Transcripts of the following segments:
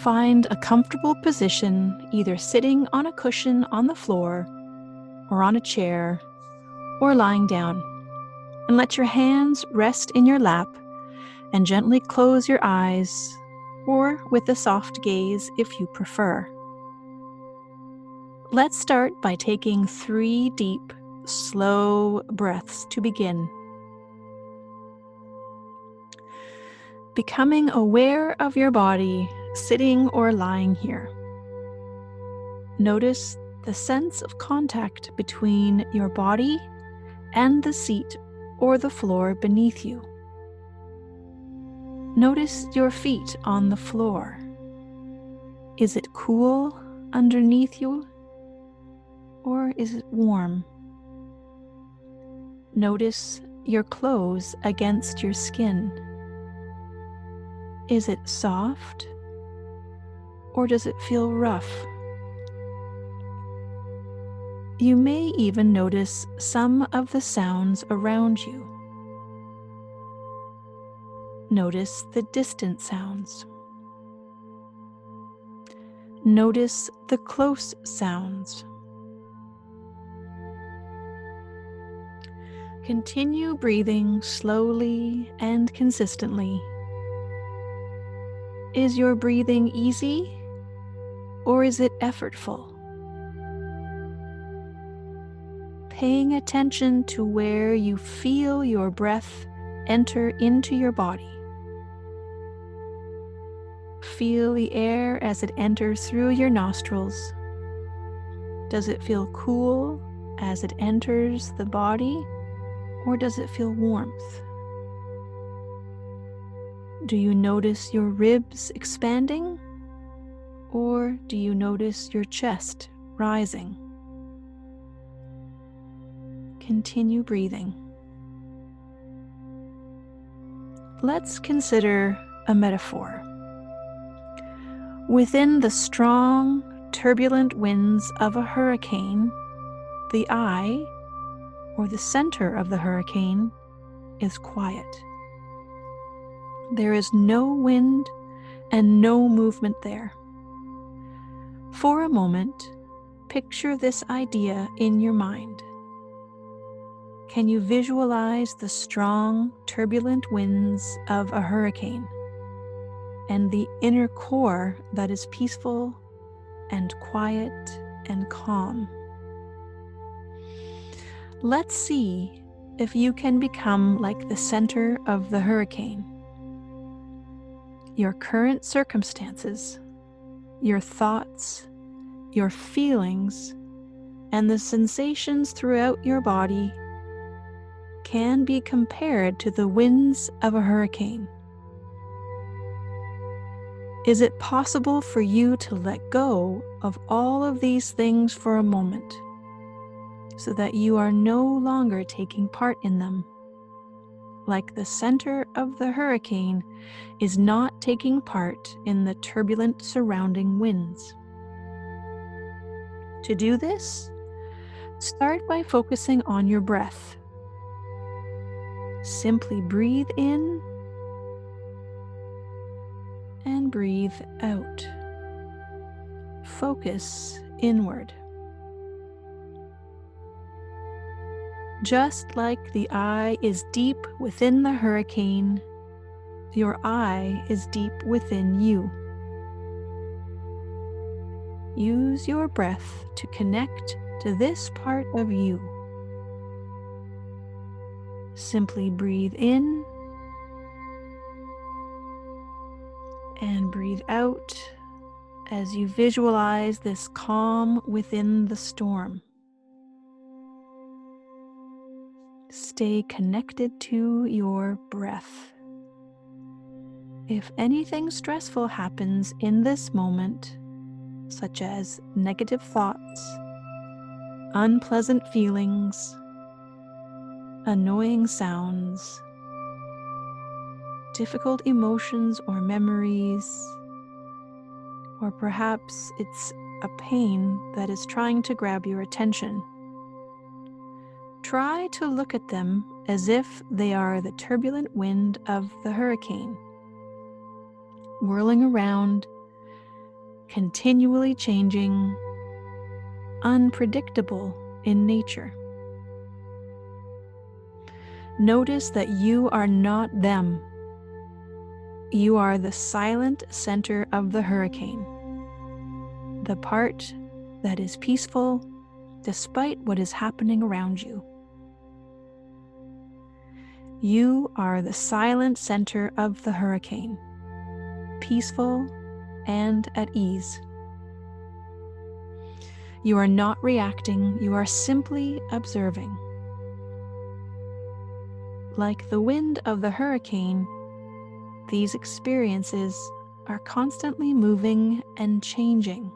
Find a comfortable position, either sitting on a cushion on the floor or on a chair or lying down, and let your hands rest in your lap and gently close your eyes, or with a soft gaze if you prefer. Let's start by taking 3 deep, slow breaths to begin. Becoming aware of your body, sitting or lying here. Notice the sense of contact between your body and the seat or the floor beneath you. Notice your feet on the floor. Is it cool underneath you, or is it warm? Notice your clothes against your skin. Is it soft, or does it feel rough? You may even notice some of the sounds around you. Notice the distant sounds. Notice the close sounds. Continue breathing slowly and consistently. Is your breathing easy, or is it effortful? Paying attention to where you feel your breath enter into your body. Feel the air as it enters through your nostrils. Does it feel cool as it enters the body, or does it feel warmth? Do you notice your ribs expanding, or do you notice your chest rising? Continue breathing. Let's consider a metaphor. Within the strong, turbulent winds of a hurricane, the eye, or the center of the hurricane, is quiet. There is no wind and no movement there. For a moment, picture this idea in your mind. Can you visualize the strong, turbulent winds of a hurricane and the inner core that is peaceful and quiet and calm? Let's see if you can become like the center of the hurricane. Your current circumstances, your thoughts, your feelings, and the sensations throughout your body can be compared to the winds of a hurricane. Is it possible for you to let go of all of these things for a moment, so that you are no longer taking part in them? Like the center of the hurricane is not taking part in the turbulent surrounding winds. To do this, start by focusing on your breath. Simply breathe in and breathe out. Focus inward. Just like the eye is deep within the hurricane, your eye is deep within you. Use your breath to connect to this part of you. Simply breathe in and breathe out as you visualize this calm within the storm. Stay connected to your breath. If anything stressful happens in this moment, such as negative thoughts, unpleasant feelings, annoying sounds, difficult emotions or memories, or perhaps it's a pain that is trying to grab your attention, try to look at them as if they are the turbulent wind of the hurricane, whirling around continually changing, unpredictable in nature. Notice that you are not them. You are the silent center of the hurricane, the part that is peaceful despite what is happening around you. You are the silent center of the hurricane, peaceful and at ease. You are not reacting, you are simply observing. Like the wind of the hurricane, these experiences are constantly moving and changing.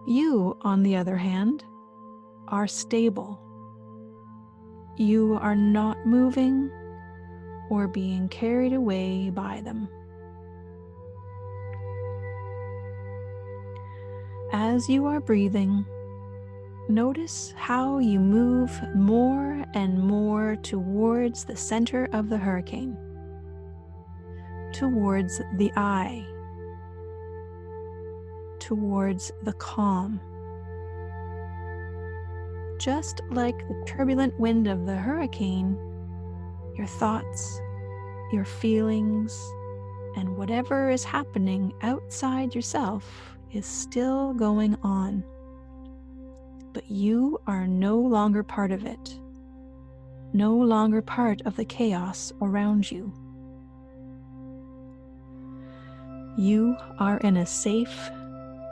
You, on the other hand, are stable. You are not moving or being carried away by them. As you are breathing, notice how you move more and more towards the center of the hurricane, towards the eye, towards the calm. Just like the turbulent wind of the hurricane, your thoughts, your feelings, and whatever is happening outside yourself is still going on. But you are no longer part of it, no longer part of the chaos around you. You are in a safe,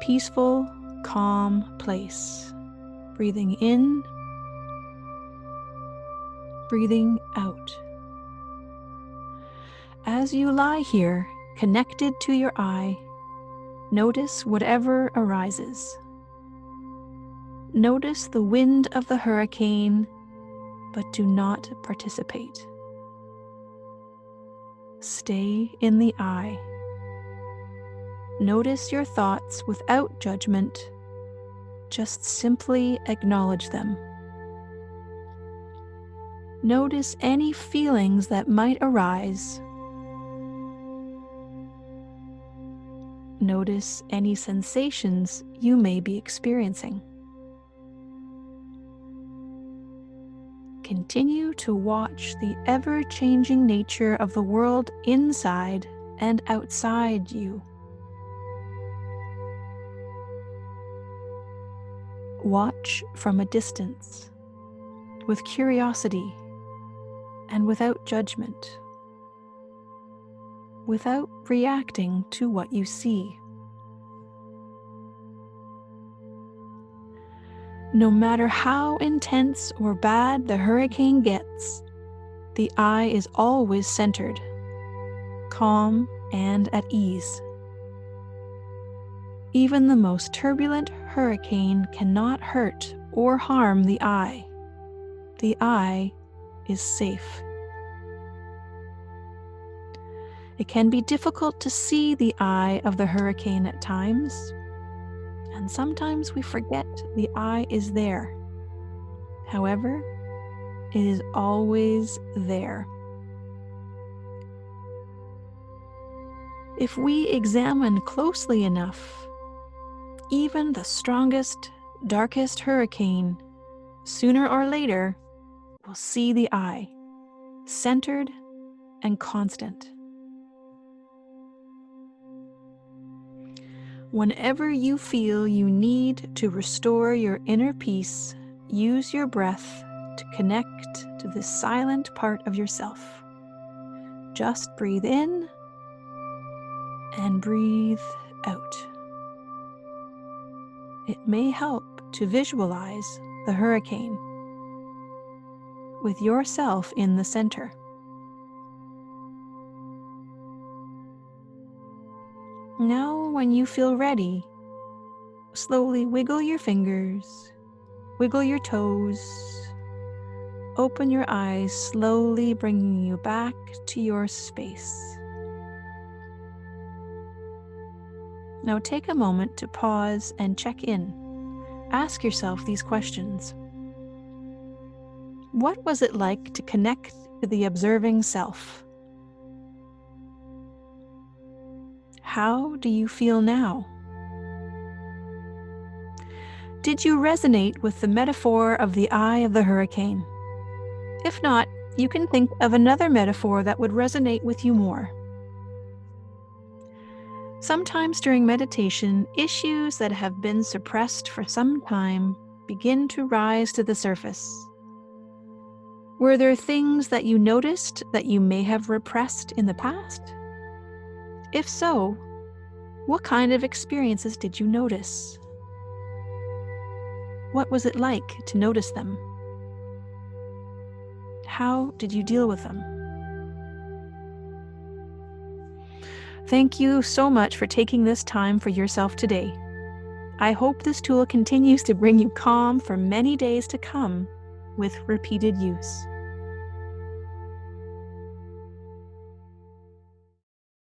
peaceful, calm place. Breathing in, breathing out. As you lie here, connected to your eye, notice whatever arises. Notice the wind of the hurricane, but do not participate. Stay in the eye. Notice your thoughts without judgment. Just simply acknowledge them. Notice any feelings that might arise. Notice any sensations you may be experiencing. Continue to watch the ever-changing nature of the world inside and outside you. Watch from a distance, with curiosity and without judgment, without reacting to what you see. No matter how intense or bad the hurricane gets, the eye is always centered, calm and at ease. Even the most turbulent hurricane cannot hurt or harm the eye. The eye is safe. It can be difficult to see the eye of the hurricane at times, and sometimes we forget the eye is there. However, it is always there. If we examine closely enough, even the strongest, darkest hurricane, sooner or later, will see the eye, centered and constant. Whenever you feel you need to restore your inner peace, use your breath to connect to this silent part of yourself. Just breathe in and breathe out. It may help to visualize the hurricane with yourself in the center. Now, when you feel ready, slowly wiggle your fingers, wiggle your toes, open your eyes, slowly bringing you back to your space. Now take a moment to pause and check in. Ask yourself these questions. What was it like to connect to the observing self? How do you feel now? Did you resonate with the metaphor of the eye of the hurricane? If not, you can think of another metaphor that would resonate with you more. Sometimes during meditation, issues that have been suppressed for some time begin to rise to the surface. Were there things that you noticed that you may have repressed in the past? If so, what kind of experiences did you notice? What was it like to notice them? How did you deal with them? Thank you so much for taking this time for yourself today. I hope this tool continues to bring you calm for many days to come with repeated use.